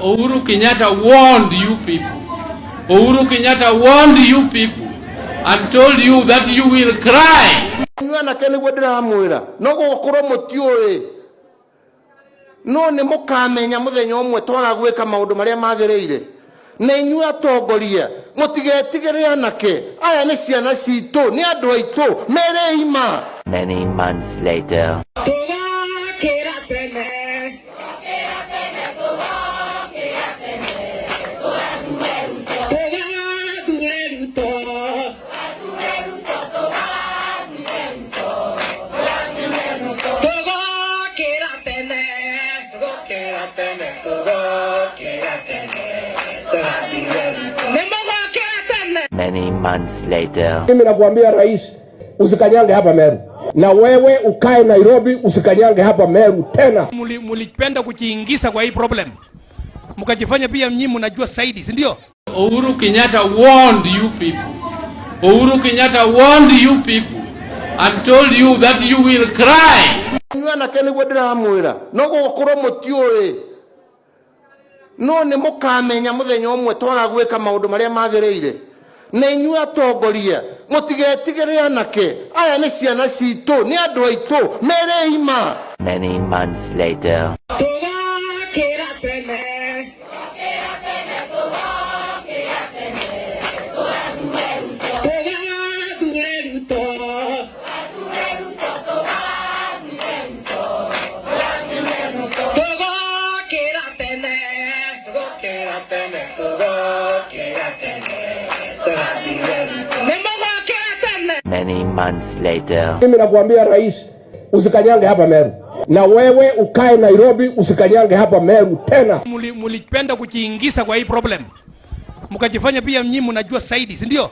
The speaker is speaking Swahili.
Uhuru Kenyatta warned you people. Uhuru Kenyatta warned you people and told you that you will cry. Nyana kene gwedera mwira no gukuro mutiuwe no ne mukamenya muthenya umwe twaga gwika maundu maria magereire na inyu atongoria mutigetigire anake aya ni ciana citu ni andu aitu mere ima. Many months later. Many months later. Mimi nakuambia rais, usikanyange hapa Meru. Na wewe ukae Nairobi, usikanyange hapa Meru tena. Mulipenda kujiingiza kwa hii problem. Mkajifanya pia mnyi mnajua zaidi, si ndio? Uhuru Kenyatta warned you people. Uhuru Kenyatta warned you people and told you that you will cry. Nyana kene gwedera mwira no gukuro mutiuwe no ne mukamenya muthenya umwe twaga gwika maundu maria magereire na inyu atongoria mutigetigire anake aya ni ciana citu ni andu aitu mere ima. Many months later. Many months later. Mimi nakuambia rais, usikanyange hapa Meru. Na wewe ukae Nairobi, usikanyange hapa Meru tena. Mulipenda kujiingiza kwa hii problem. Mkajifanya pia mnyi mnajua zaidi, si ndio?